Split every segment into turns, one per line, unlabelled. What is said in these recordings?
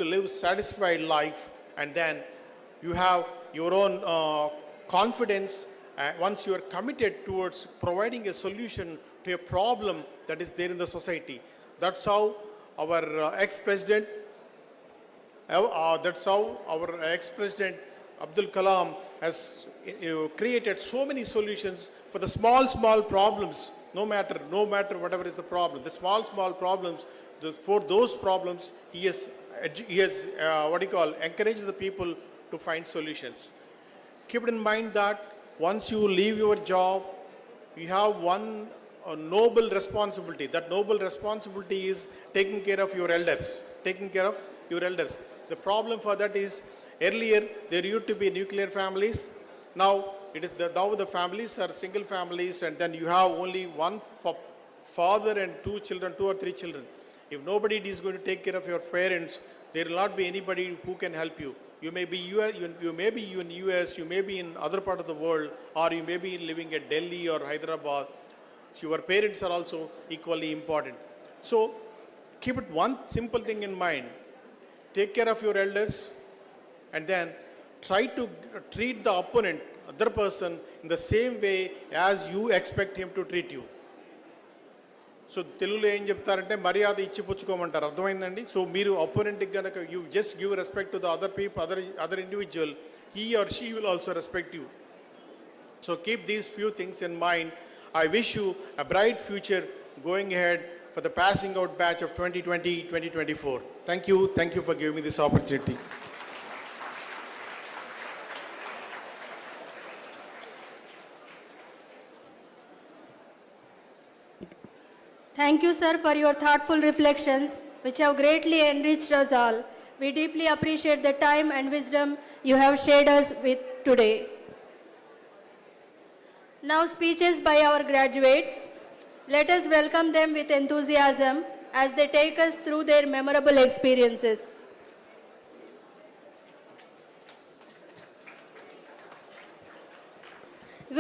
to live satisfied life, and then you have your own confidence once you are committed towards providing a solution to a problem that is there in the society. That's how our ex-president Abdul Kalam has created so many solutions for the small problems. No matter whatever is the problem, the small problems. For those problems, he has encouraged the people to find solutions. Keep in mind that once you leave your job, you have one noble responsibility. That noble responsibility is taking care of your elders. The problem for that is, earlier there used to be nuclear families. Now the families are single families, and then you have only one father and two or three children. If nobody is going to take care of your parents, there will not be anybody who can help you. You may be in US, you may be in other part of the world, or you may be living at Delhi or Hyderabad. So your parents are also equally important. So keep it one simple thing in mind. Take care of your elders, and then try to treat the opponent, other person, in the same way as you expect him to treat you. So తెలుగులో ఏం చెప్తారంటే మర్యాద ఇచ్చి పుచ్చుకోమంటారు, అర్థమైందండి. So మీరు అపోనెంట్కి కనుక you just give respect to the other people, other individual, he or she will also respect you. So keep these few things in mind. I wish you a bright future going ahead for the passing out batch of 2020-2024. Thank you for giving me this opportunity.
Thank you, sir, for your thoughtful reflections, which have greatly enriched us all. We deeply appreciate the time and wisdom you have shared us with today. Now, speeches by our graduates. Let us welcome them with enthusiasm as they take us through their memorable experiences.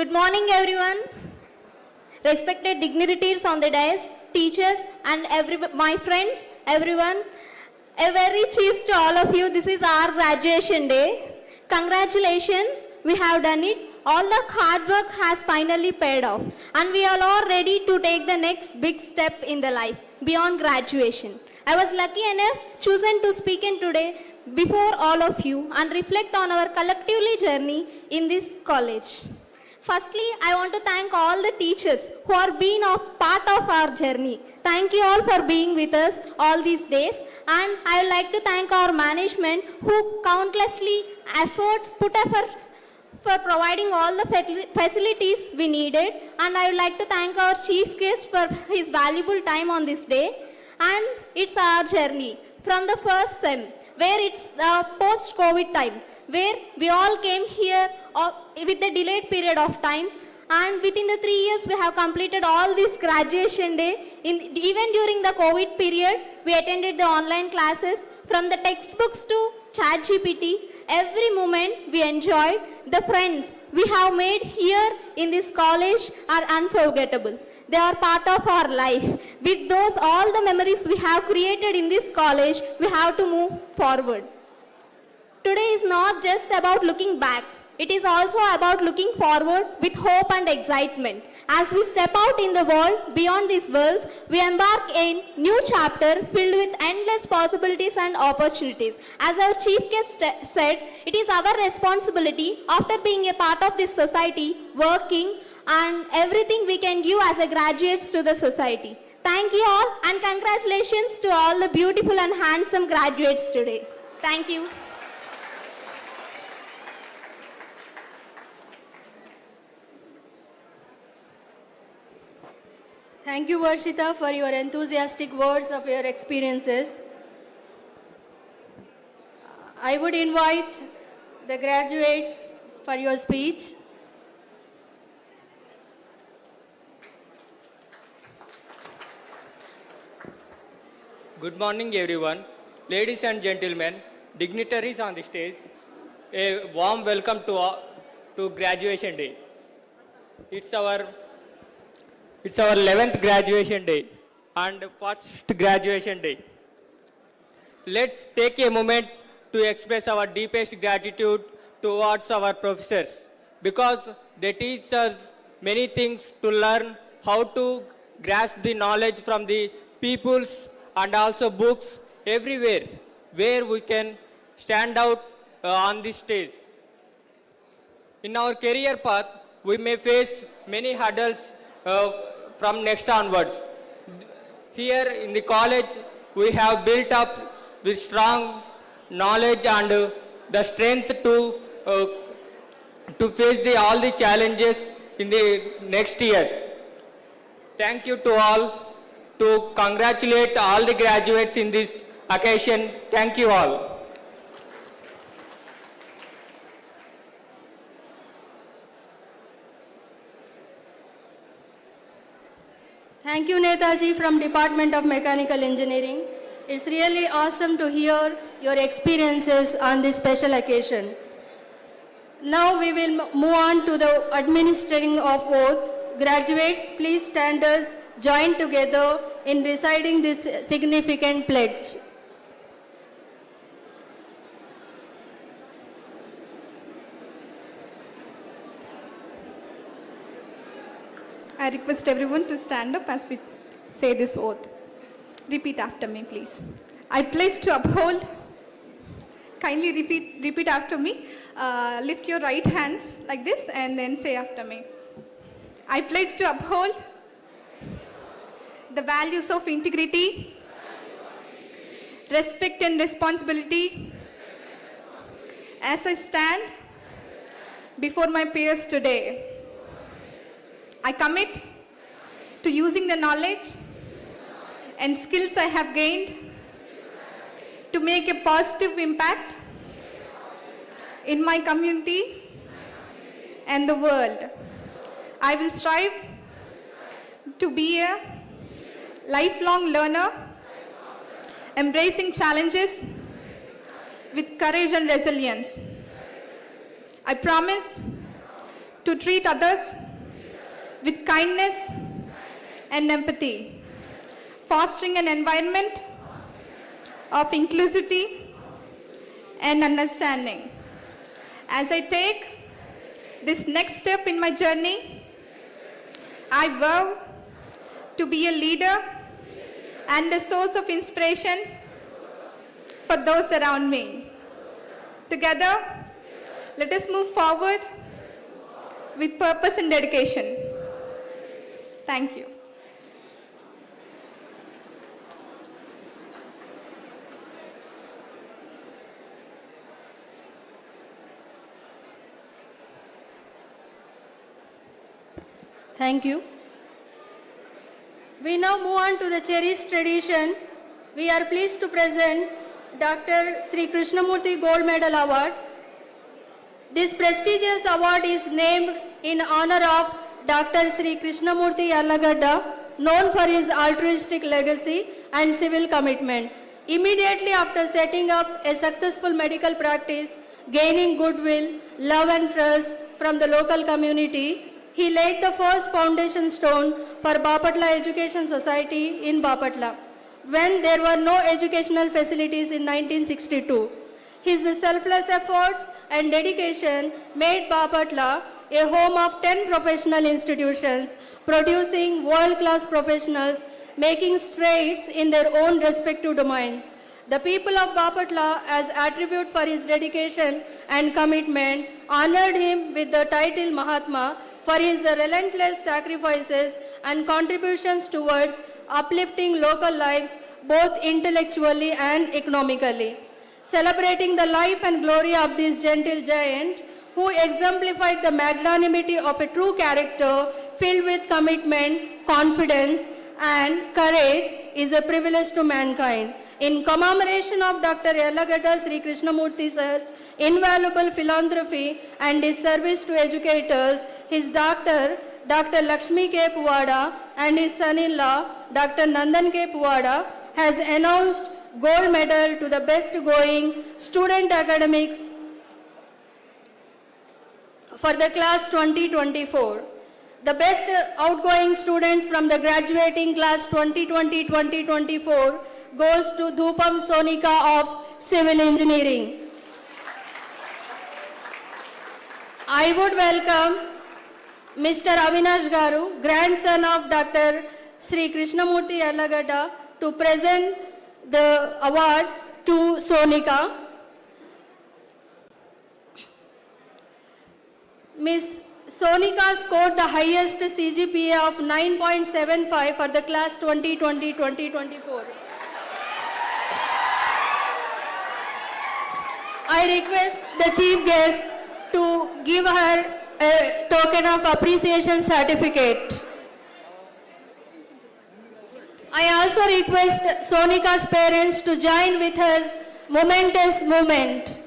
Good morning, everyone. Respected dignitaries on the dais, teachers, and my friends, everyone. A very cheers to all of you. This is our graduation day. Congratulations, we have done it. All the hard work has finally paid off, and we are all ready to take the next big step in the life beyond graduation. I was lucky enough chosen to speak in today before all of you and reflect on our collectively journey in this college. Firstly, I want to thank all the teachers who are being a part of our journey. Thank you all for being with us all these days. And I would like to thank our management who put efforts for providing all the facilities we needed. And I would like to thank our chief guest for his valuable time on this day. And it's our journey from the first sem, where it's the post-COVID time, where we all came here with a delayed period of time, and within the 3 years we have completed all this graduation day. Even during the COVID period, we attended the online classes, from the textbooks to ChatGPT. Every moment we enjoyed. The friends we have made here in this college are unforgettable. They are part of our life. With those, all the memories we have created in this college, we have to move forward. Today is not just about looking back. It is also about looking forward with hope and excitement. As we step out in the world, beyond these worlds, we embark a new chapter filled with endless possibilities and opportunities. As our chief guest said, it is our responsibility, after being a part of this society, working, and everything we can give as a graduates to the society. Thank you all, and congratulations to all the beautiful and handsome graduates today. Thank you.
Thank you, Varshita, for your enthusiastic words of your experiences. I would invite the graduates for your speech.
Good morning, everyone. Ladies and gentlemen, dignitaries on the stage, a warm welcome to graduation day. It's our 11th graduation day and first graduation day. let's take a moment to express our deepest gratitude towards our professors because they teach us many things to learn how to grasp the knowledge from the peoples and also books everywhere where we can stand out on this stage. In our career path, we may face many hurdles from next onwards. Here in the college, we have built up with strong knowledge and the strength to face all the challenges in the next years. Thank you to all, to congratulate all the graduates in this occasion. Thank you all.
Thank you, Netaji from Department of Mechanical Engineering. It's really awesome to hear your experiences on this special occasion. Now we will move on to the administering of oath. Graduates, please stand us, join together in reciting this significant pledge.
I request everyone to stand up as we say this oath. Repeat after me, please. I pledge to uphold. Kindly repeat after me. Lift your right hands like this and then say after me. I pledge to uphold the values of integrity, respect and responsibility as I stand before my peers today. I commit to using the knowledge and skills I have gained to make a positive impact in my community and the world. I will strive to be a lifelong learner, embracing challenges with courage and resilience. I promise to treat others with kindness and empathy, fostering an environment of inclusivity and understanding. As I take this next step in my journey, I vow to be a leader and a source of inspiration for those around me. Together, let us move forward with purpose and dedication. Thank you.
Thank you. We now move on to the cherished tradition. We are pleased to present Dr. Sri Krishnamurthy Gold Medal Award. This prestigious award is named in honor of Dr. Sri Krishnamurthy Yallagadda, known for his altruistic legacy and civil commitment. Immediately after setting up a successful medical practice, gaining goodwill, love and trust from the local community, he laid the first foundation stone for Bapatla Education Society in Bapatla, when there were no educational facilities in 1962. His selfless efforts and dedication made Bapatla a home of 10 professional institutions, producing world-class professionals, making strides in their own respective domains. The people of Bapatla, as attribute for his dedication and commitment, honored him with the title Mahatma for his relentless sacrifices and contributions towards uplifting local lives both intellectually and economically. Celebrating the life and glory of this gentle giant, who exemplified the magnanimity of a true character filled with commitment, confidence, and courage, is a privilege to mankind. In commemoration of Dr. Yallagadda Sri Krishnamurthy sir's invaluable philanthropy and his service to educators, his daughter, Dr. Lakshmi K. Puvada, and his son-in-law, Dr. Nandan K. Puvada, has announced gold medal to the best going student academics for the class 2024. The best outgoing students from the graduating class 2020-2024 goes to Dhupam Sonika of Civil Engineering. I would welcome Mr. Avinash Garu, grandson of Dr. Sri Krishnamurti Yallagada, to present the award to Sonika. Miss Sonika scored the highest CGPA of 9.75 for the class 2020-2024. I request the chief guest to give her a token of appreciation certificate. I also request Sonika's parents to join with us momentous moment.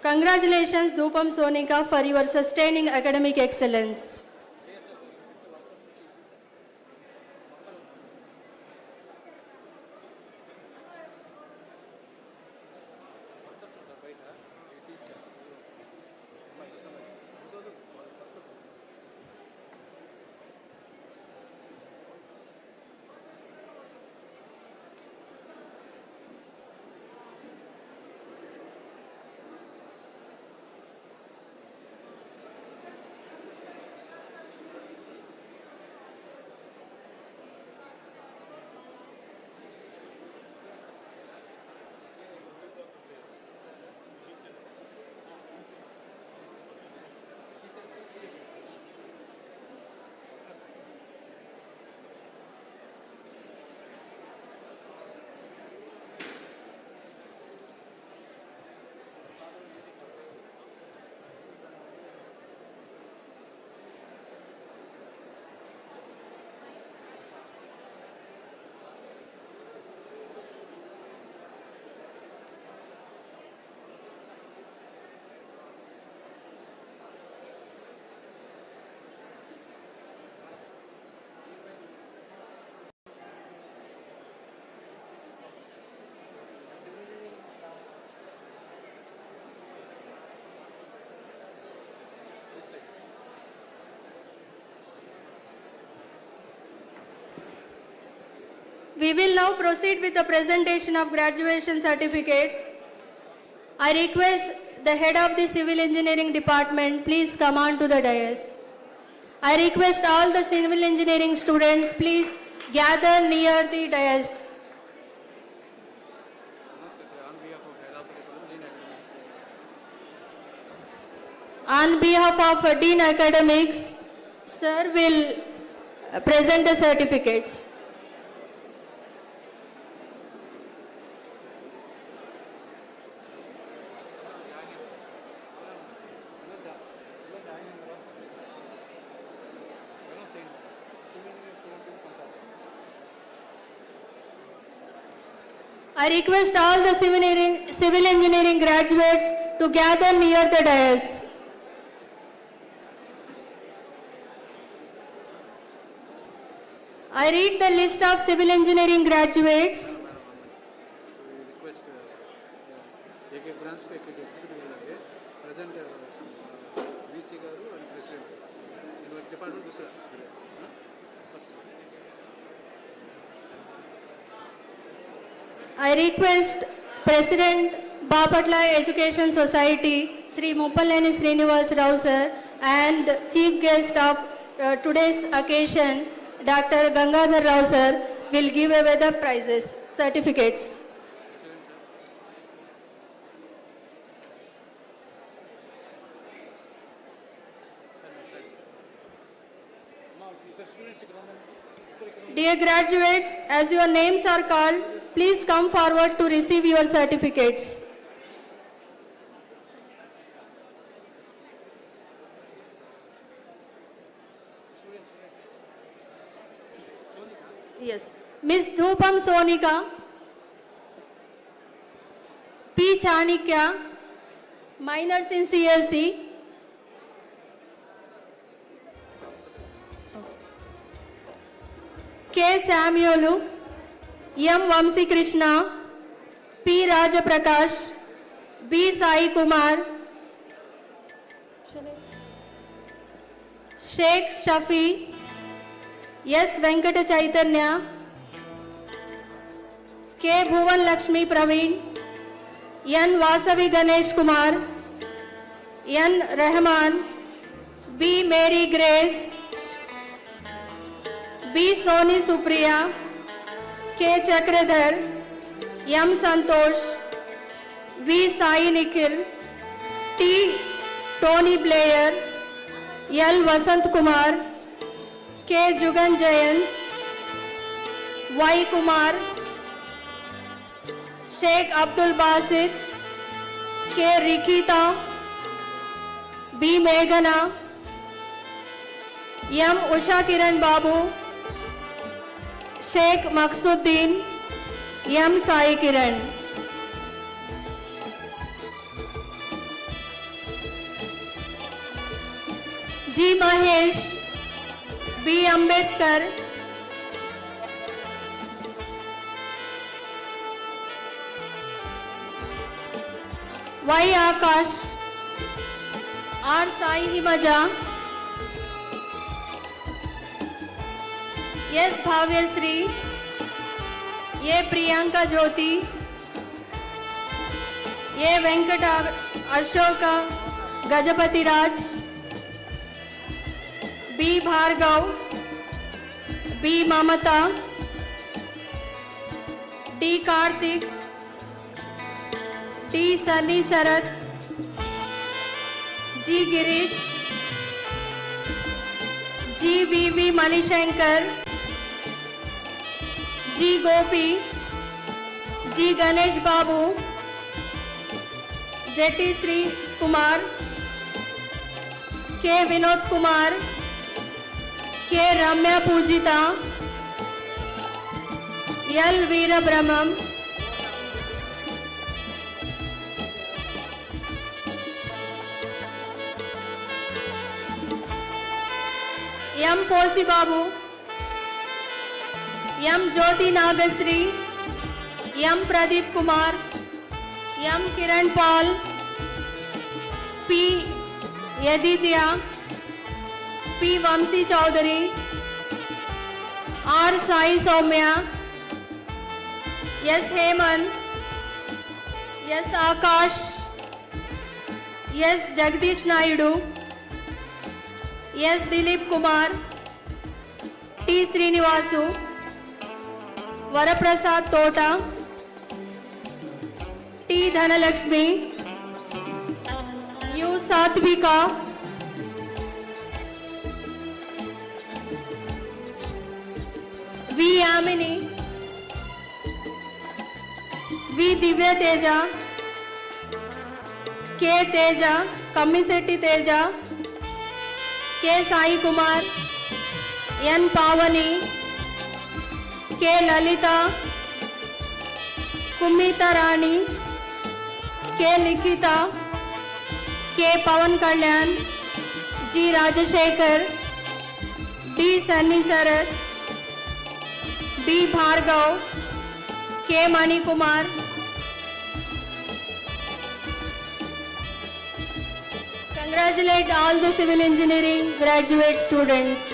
Congratulations, Dhupam Sonika, for your sustaining academic excellence. We will now proceed with the presentation of graduation certificates. I request the head of the Civil Engineering Department, please come on to the dais. I request all the Civil Engineering students, please gather near the dais. On behalf of Dean Academics, sir will present the certificates. I request all the civil engineering graduates to gather near the dais. I read the list of civil engineering graduates.
Request एक एक branch को एक एक executive लागे present VC garu and president in department दूसरा first
I request President Bapatla Education Society, Sri Muppaleni Srinivas Rao sir, and chief guest of today's occasion, Dr. Gangadhar Rao sir, will give away the prizes, certificates. Dear graduates, as your names are called, please come forward to receive your certificates. Yes. Miss Dhupam Sonika, P. Chanikya, minors in CLC. K. Samuelu, M. Vamsi Krishna, P. Rajaprakash, B. Sai Kumar, Sheikh Shafi, S. Venkata Chaitanya, K. Bhuvan Lakshmi Praveen, N. Vasavi Ganesh Kumar, N. Rahman, B. Mary Grace, B. Soni Supriya, K. Chakradhar, M. Santosh, V. Sai Nikhil, T. Tony Blair, L. Vasant Kumar, K. Jugan Jayant, Y. Kumar, Sheikh Abdul Basit, K. Rikita, B. Meghana, M. Usha Kiran Babu, Sheikh Maksuddin, M. Sai Kiran. G. Mahesh, B. Ambedkar, Y. Akash, R. Sai Himaja, S. Bhavyasri, A. Priyanka Jyoti, A. Venkata Ashoka Gajapati Raj, B. Bhargav, B. Mamata, D. Karthik, T. Sunny Sarath, G. Girish, G. V. Manishankar, G. Gopi, G. Ganesh Babu, J. Sri Kumar, K. Vinod Kumar, K. Ramya Pujita, L. Veera Brahmam, M. Posi Babu, M. Jyoti Nagasri, M. Pradeep Kumar, M. Kiran Paul, P. Yaditya, P. Vamsi Chaudhary, R. Sai Soumya, S. Hemant, S. Akash, S. Jagdish Naidu, S. Dilip Kumar, T. Srinivasu, Varaprasad Tota, T. Dhanalakshmi, U. Satvika, V. Yamini, V. Divya Teja, K. Teja, Kammisetti Teja, K. Sai Kumar, N. Pavani, K. Lalita, Kumita Rani, K. Likita, K. Pawan Kalyan, G. Rajashekar, D. Sunny Sarath, B. Bhargav, K. Mani Kumar. Congratulate all the civil engineering graduate students.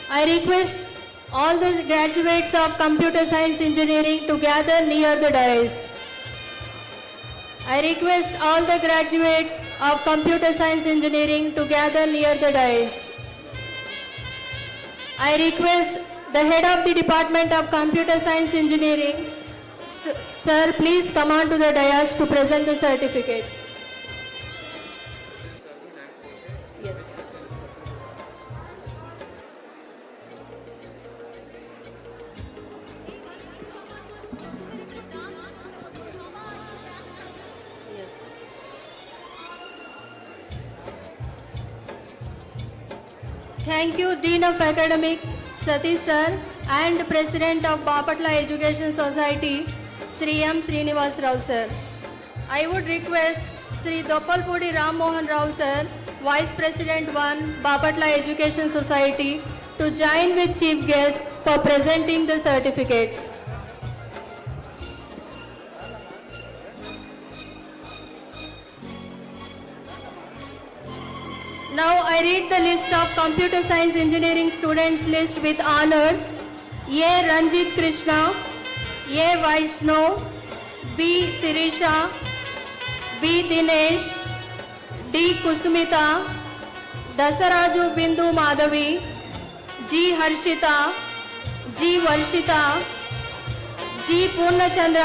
I request all the graduates of Computer Science Engineering to gather near the dais. I request all the graduates of Computer Science Engineering to gather near the dais. I request the head of the Department of Computer Science Engineering, sir, please come on to the dais to present the certificates. Yes. Yes. Thank you, Dean of Academic, Satish sir, and President of Bapatla Education Society, Sri M. Srinivas Rao sir. I would request Sri Doppalpudi Ram Mohan Rao sir, Vice President 1, Bapatla Education Society, to join with Chief Guest for presenting the certificates. Now I read the list of Computer Science Engineering students list with honors. A. Ranjit Krishna, A. Vaishnav, B. Sirisha, B. Dinesh, D. Kusumita, Dasaraju Bindu Madhavi, G. Harshita, G. Varshita, G. Purnachandra.